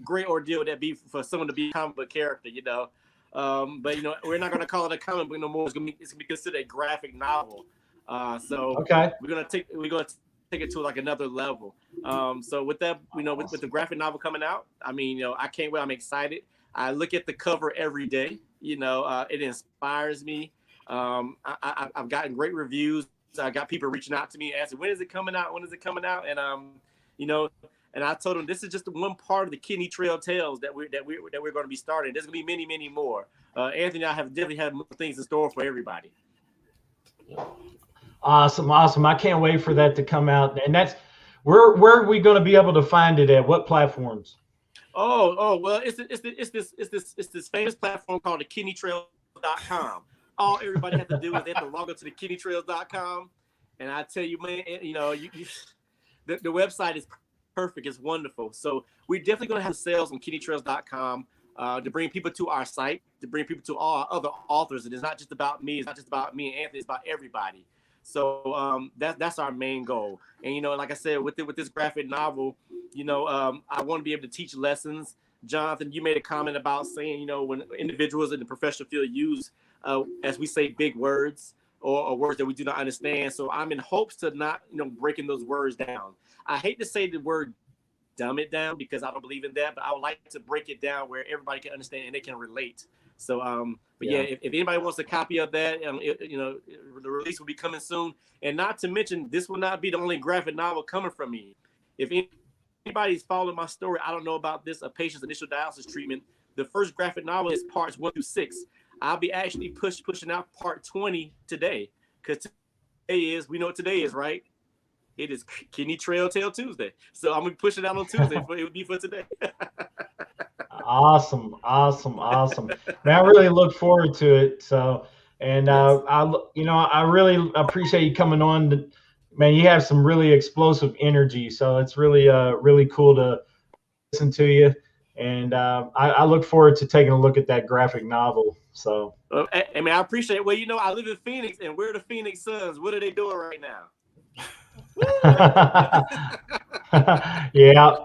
great ordeal would that be for someone to be a comic book character, but we're not going to call it a comic book no more. It's going to be considered a graphic novel. So okay, we're going to take it to like another level. So with that, with the graphic novel coming out, I can't wait. I'm excited. I look at the cover every day. It inspires me. I've gotten great reviews. I got people reaching out to me asking, when is it coming out? And And I told him this is just one part of the Kidney Trail Tales that we're going to be starting. There's going to be many, many more. Anthony and I have definitely had more things in store for everybody. Awesome. I can't wait for that to come out. And that's where are we going to be able to find it at? What platforms? Well, it's this famous platform called the kidneytrails.com. All everybody has to do is they have to log up to the kidneytrails.com. And I tell you, man, the website is perfect. It's wonderful. So we're definitely going to have sales on kidneytrails.com to bring people to our site, to bring people to all our other authors. And it's not just about me. It's not just about me and Anthony. It's about everybody. So that's our main goal. And, like I said, with this graphic novel, I want to be able to teach lessons. Jonathan, you made a comment about saying, when individuals in the professional field use, as we say, big words or words that we do not understand. So I'm in hopes to not, breaking those words down. I hate to say the word dumb it down because I don't believe in that, but I would like to break it down where everybody can understand and they can relate. So, if anybody wants a copy of that, the release will be coming soon. And not to mention, this will not be the only graphic novel coming from me. If anybody's following my story, I don't know about this, a patient's initial dialysis treatment. The first graphic novel is parts 1 through 6. I'll be actually pushing out part 20 today, because we know what today is, right? It is Kidney Trail Tale Tuesday. So I'm going to push it out on Tuesday. It would be for today. Awesome. Man, I really look forward to it. So, and I really appreciate you coming on. Man, you have some really explosive energy. So it's really, really cool to listen to you. And I look forward to taking a look at that graphic novel. So, I appreciate it. Well, I live in Phoenix, and we're the Phoenix Suns. What are they doing right now? Yeah,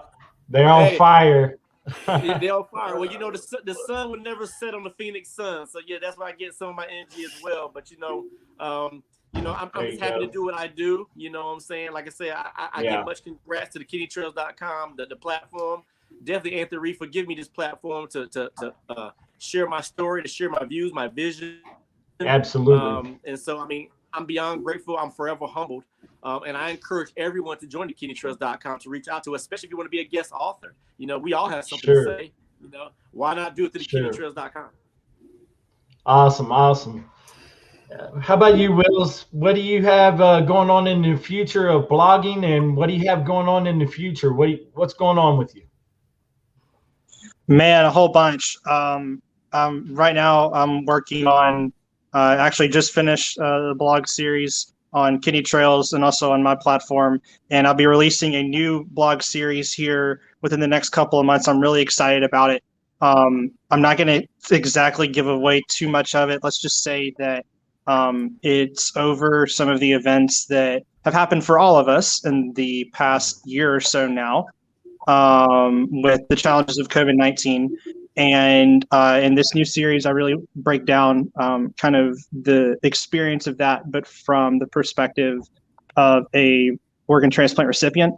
they're on fire. They're on fire. Well, the sun would never set on the Phoenix Suns, so yeah, that's why I get some of my energy as well. But I'm just happy to do what I do. You know what I'm saying? Like I said, I give much congrats to the kidneytrails.com, the platform. Definitely, Anthony Reed, for giving me this platform to share my story, to share my views, my vision. Absolutely. And so, I'm beyond grateful. I'm forever humbled. And I encourage everyone to join the kidneytrails.com to reach out to us, especially if you want to be a guest author. We all have something to say. Why not do it through the kidneytrails.com? Awesome. How about you, Willis? What do you have going on in the future of blogging, and what do you have going on in the future? What's going on with you? Man, a whole bunch. Right now, I'm working on actually just finished the blog series on Kidney Trails and also on my platform. And I'll be releasing a new blog series here within the next couple of months. I'm really excited about it. I'm not going to exactly give away too much of it. Let's just say that it's over some of the events that have happened for all of us in the past year or so now, with the challenges of COVID-19. And in this new series, I really break down kind of the experience of that, but from the perspective of a organ transplant recipient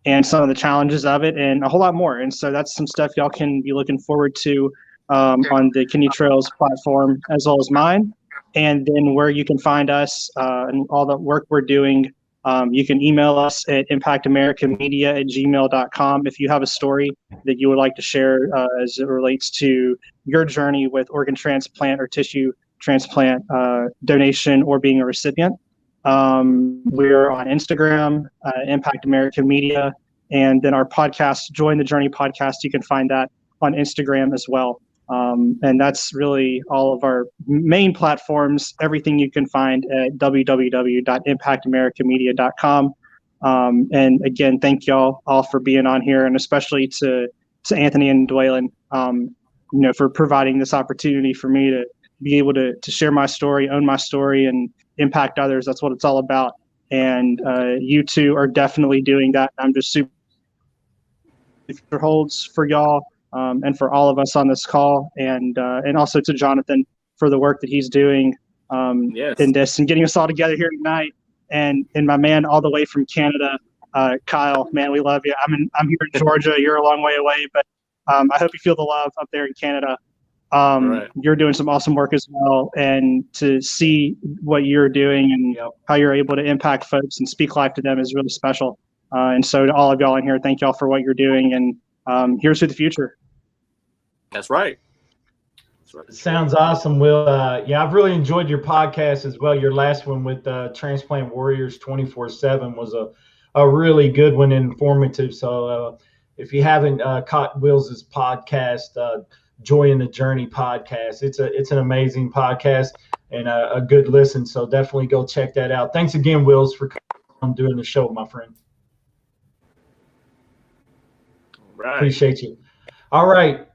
and some of the challenges of it and a whole lot more. And so that's some stuff y'all can be looking forward to on the Kidney Trails platform as well as mine. And then where you can find us and all the work we're doing, you can email us at impactamericamedia@gmail.com if you have a story that you would like to share as it relates to your journey with organ transplant or tissue transplant donation or being a recipient. We're on Instagram, Impact America Media, and then our podcast, Join the Journey podcast, you can find that on Instagram as well. And that's really all of our main platforms, everything you can find at www.impactamericamedia.com. And again, thank y'all all for being on here, and especially to Anthony and Dwelyn, for providing this opportunity for me to be able to share my story, own my story, and impact others. That's what it's all about. And you two are definitely doing that. I'm just super holds for y'all. And for all of us on this call, and also to Jonathan for the work that he's doing in this and getting us all together here tonight. And my man all the way from Canada, Kyle, man, we love you. I'm here in Georgia. You're a long way away, but I hope you feel the love up there in Canada. Right. You're doing some awesome work as well, and to see what you're doing and how you're able to impact folks and speak life to them is really special. And so to all of y'all in here, thank y'all for what you're doing, and here's to the future. That's right. Sounds awesome, Will. Yeah, I've really enjoyed your podcast as well. Your last one with Transplant Warriors 24/7 was a really good one and informative. So if you haven't caught Will's podcast, Joy in the Journey podcast, it's an amazing podcast and a good listen. So definitely go check that out. Thanks again, Wills, for doing the show, my friend. Right. Appreciate you. All right.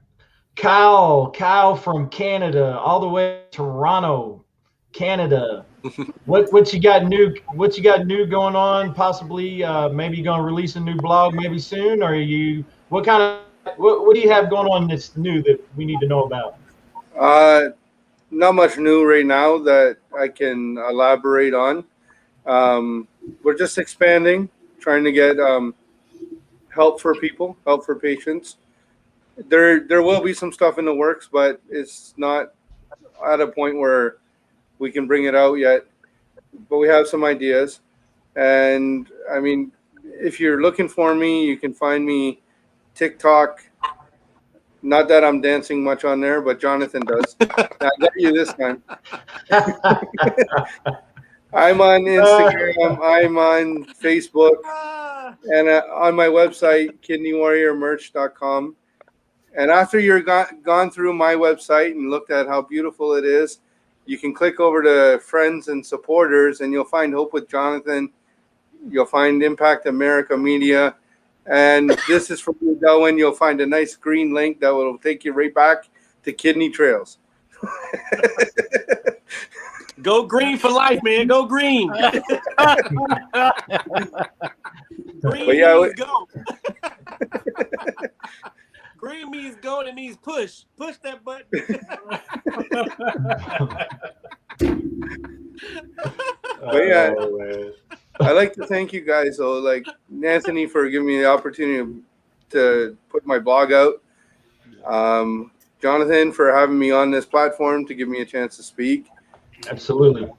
Kyle from Canada, all the way to Toronto, Canada. What you got new? What you got new going on? Possibly, maybe you're gonna release a new blog maybe soon, or what do you have going on that's new that we need to know about? Not much new right now that I can elaborate on. We're just expanding, trying to get help for people, help for patients. There will be some stuff in the works, but it's not at a point where we can bring it out yet. But we have some ideas. And I mean, if you're looking for me, you can find me TikTok. Not that I'm dancing much on there, but Jonathan does. I got you this time. I'm on Instagram. I'm on Facebook. And on my website, kidneywarriormerch.com. And after you're gone through my website and looked at how beautiful it is, you can click over to friends and supporters, and you'll find Hope with Jonathan. You'll find Impact America Media. And this is from Dwelyn. You'll find a nice green link that will take you right back to Kidney Trails. Go green for life, man. Go green. Green means go. Green means go. It means push. Push that button. But yeah, I'd like to thank you guys, though, like Anthony, for giving me the opportunity to put my blog out. Jonathan, for having me on this platform to give me a chance to speak. Absolutely.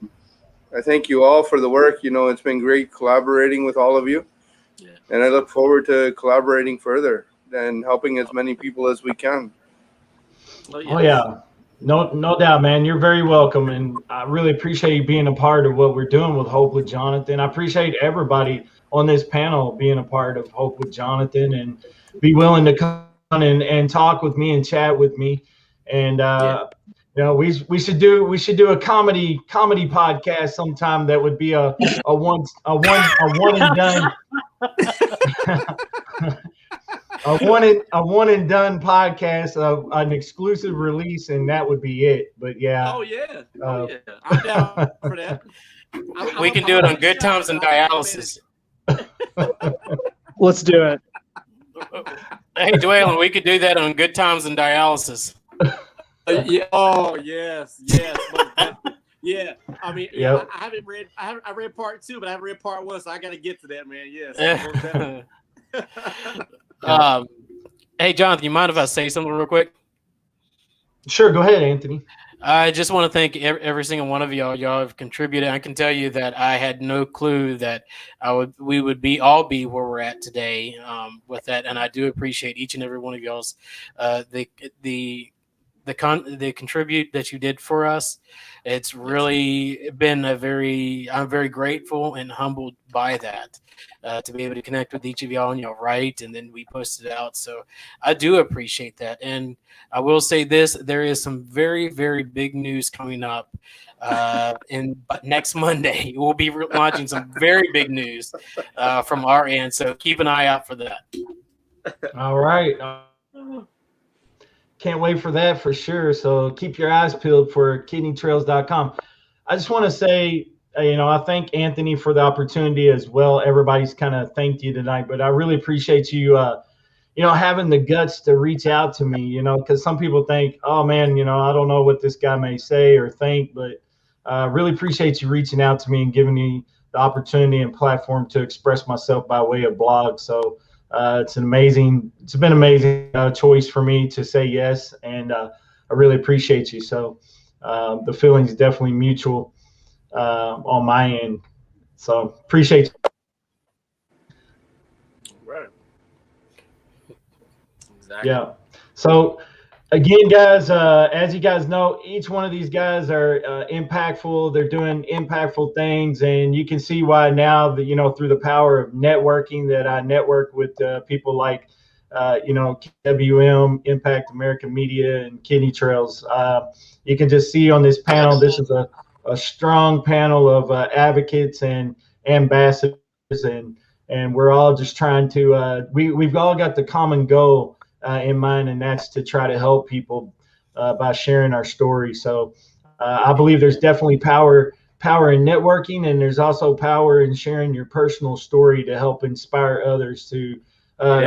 I thank you all for the work. It's been great collaborating with all of you. Yeah. And I look forward to collaborating further and helping as many people as we can. Oh, yeah. No doubt, man. You're very welcome. And I really appreciate you being a part of what we're doing with Hope with Jonathan. I appreciate everybody on this panel being a part of Hope with Jonathan and be willing to come and talk with me and chat with me. And, we should do a comedy podcast sometime that would be a one and done a one and done podcast of an exclusive release, and that would be it. But yeah. Oh yeah. I'm down for that. We can do it on Good Times and Dialysis. Let's do it. Hey, Dwelyn, we could do that on Good Times and Dialysis. Yeah. Oh yes. Yeah. I mean, yep. I read part 2, but I haven't read part 1, so I got to get to that, man. Yes. Hey, Jonathan, you mind if I say something real quick? Sure, go ahead, Anthony. I just want to thank every single one of y'all. Y'all have contributed. I can tell you that I had no clue that we would all be where we're at today with that, and I do appreciate each and every one of y'all's the contribute that you did for us. It's really been I'm very grateful and humbled by that, to be able to connect with each of y'all and y'all write, and then we post it out. So I do appreciate that. And I will say this, there is some very, very big news coming up next Monday. We'll be launching some very big news from our end. So keep an eye out for that. All right. Can't wait for that for sure. So keep your eyes peeled for kidneytrails.com. I just want to say, I thank Anthony for the opportunity as well. Everybody's kind of thanked you tonight, but I really appreciate you, having the guts to reach out to me, because some people think, oh man, I don't know what this guy may say or think, but I really appreciate you reaching out to me and giving me the opportunity and platform to express myself by way of blog. So it's been an amazing choice for me to say yes, and I really appreciate you. So the feeling's definitely mutual on my end. So appreciate you. Exactly. Yeah. So again, guys, as you guys know, each one of these guys are impactful. They're doing impactful things, and you can see why now that, through the power of networking, that I network with people like, KWM, Impact American Media, and Kidney Trails. You can just see on this panel, this is a strong panel of advocates and ambassadors, and we're all just trying to, we've all got the common goal in mind, and that's to try to help people by sharing our story. So I believe there's definitely power in networking, and there's also power in sharing your personal story to help inspire others to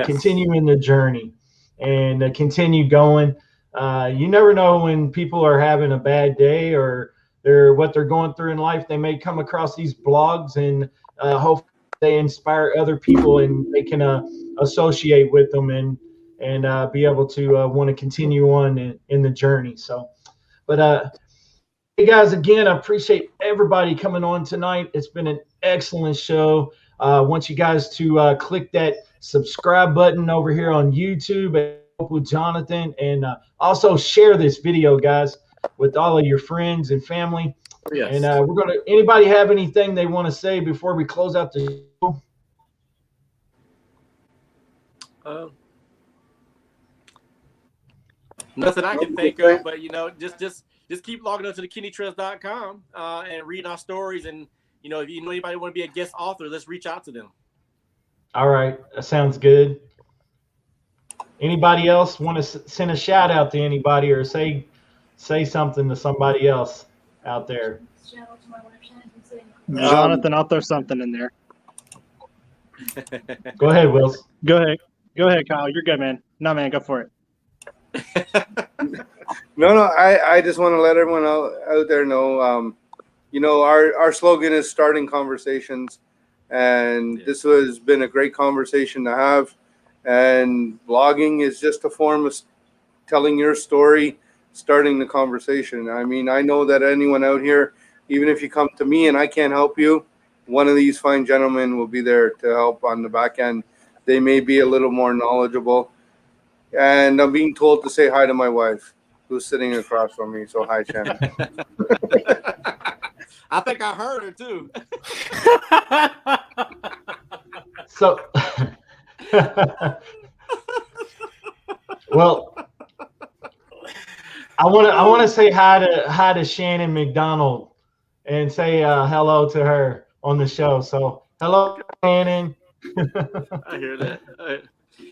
continue in the journey and continue going. You never know when people are having a bad day or what they're going through in life. They may come across these blogs, and hopefully they inspire other people, and they can associate with them and be able to want to continue on in the journey. So, but hey guys, again, I appreciate everybody coming on tonight. It's been an excellent show. I want you guys to click that subscribe button over here on YouTube with Jonathan, and also share this video, guys, with all of your friends and family. Yes. And anybody have anything they want to say before we close out the show? Nothing I can think of, but just keep logging on to the kidneytrails.com and reading our stories. And if you know anybody want to be a guest author, let's reach out to them. All right, that sounds good. Anybody else want to send a shout out to anybody or say something to somebody else out there? Jonathan, I'll throw something in there. Go ahead, Wills. Go ahead, Kyle. You're good, man. No, man, go for it. No, I just want to let everyone out there know, our slogan is starting conversations, and this has been a great conversation to have. And blogging is just a form of telling your story, starting the conversation. I mean, I know that anyone out here, even if you come to me and I can't help you, one of these fine gentlemen will be there to help on the back end. They may be a little more knowledgeable. And I'm being told to say hi to my wife, who's sitting across from me. So hi, Shannon. I think I heard her too. So, well, I want to say hi to Shannon McDonald and say hello to her on the show. So hello, Shannon. I hear that.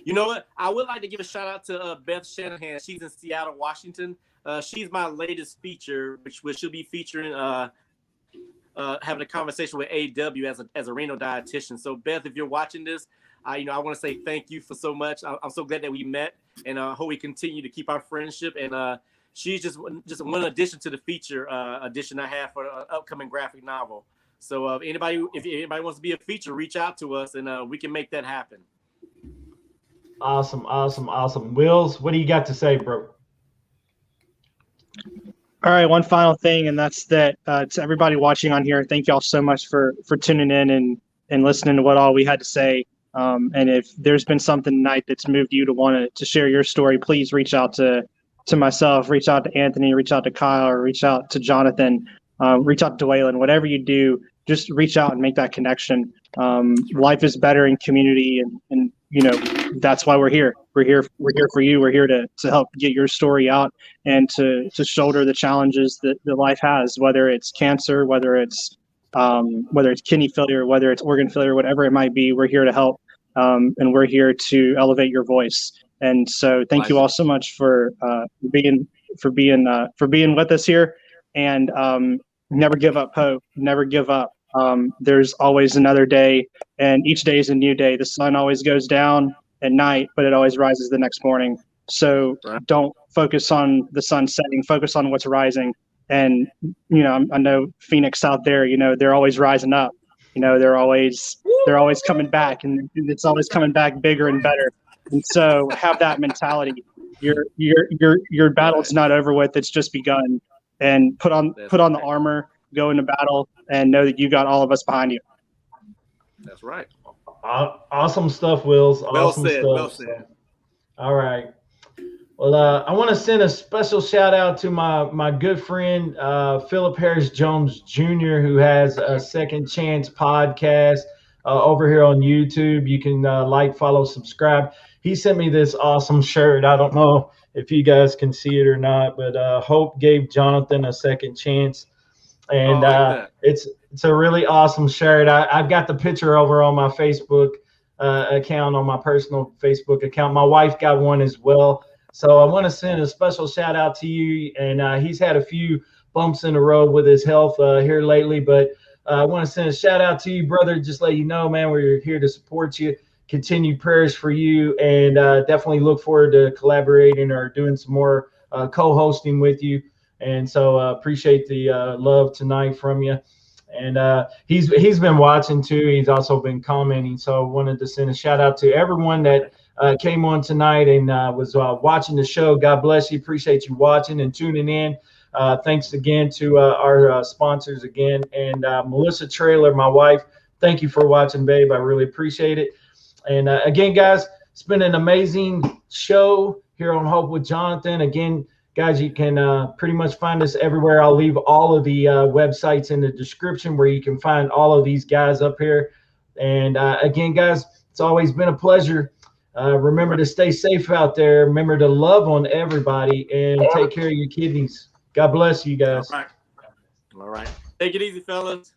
You know what? I would like to give a shout out to Beth Shanahan. She's in Seattle, Washington. She's my latest feature, which she'll be featuring, having a conversation with AW as a renal dietitian. So Beth, if you're watching this, I want to say thank you for so much. I'm so glad that we met, and I hope we continue to keep our friendship. And she's just one addition to the feature edition I have for an upcoming graphic novel. So if anybody wants to be a feature, reach out to us, and we can make that happen. Awesome. Wills, what do you got to say, bro? All right, one final thing, and that's that to everybody watching on here, thank y'all so much for tuning in and listening to what all we had to say. And if there's been something tonight that's moved you to want to share your story, please reach out to myself, reach out to Anthony, reach out to Kyle, or reach out to Jonathan, reach out to Dwelyn. Whatever you do, just reach out and make that connection. Life is better in community, and that's why we're here. We're here for you. We're here to help get your story out and to shoulder the challenges that life has, whether it's cancer, whether it's kidney failure, whether it's organ failure, whatever it might be. We're here to help, and we're here to elevate your voice. And so, thank you all so much for being with us here. And never give up hope. Never give up. There's always another day, and each day is a new day. The sun always goes down at night, but it always rises the next morning. So don't focus on the sun setting, focus on what's rising. And, I know Phoenix out there, they're always rising up, they're always coming back, and it's always coming back bigger and better. And so have that mentality. Your battle's not over with. It's just begun. And put on the armor, go into battle, and know that you got all of us behind you. That's right. Awesome stuff, Wills. Awesome Well said. stuff. All right. Well, I want to send a special shout out to my good friend Philip Harris Jones Jr., who has a Second Chance podcast over here on YouTube. You can like, follow, subscribe. He sent me this awesome shirt. I don't know if you guys can see it or not, but Hope gave Jonathan a second chance, and I like that. it's a really awesome shirt. I've got the picture over on my Facebook account, on my personal Facebook account. My wife got one as well. So I want to send a special shout out to you. And he's had a few bumps in the road with his health here lately, but I want to send a shout out to you, brother. Just let you know, man, we're here to support you. Continued prayers for you, and definitely look forward to collaborating or doing some more co-hosting with you. And so appreciate the love tonight from you. And he's been watching too. He's also been commenting. So I wanted to send a shout out to everyone that came on tonight and was watching the show. God bless you. Appreciate you watching and tuning in. Thanks again to our sponsors again. And Melissa Traylor, my wife, thank you for watching, babe. I really appreciate it. And again, guys, it's been an amazing show here on Hope with Jonathan. Again, guys, you can pretty much find us everywhere. I'll leave all of the websites in the description where you can find all of these guys up here. And again, guys, it's always been a pleasure. Remember to stay safe out there. Remember to love on everybody and take care of your kidneys. God bless you guys. All right. Take it easy, fellas.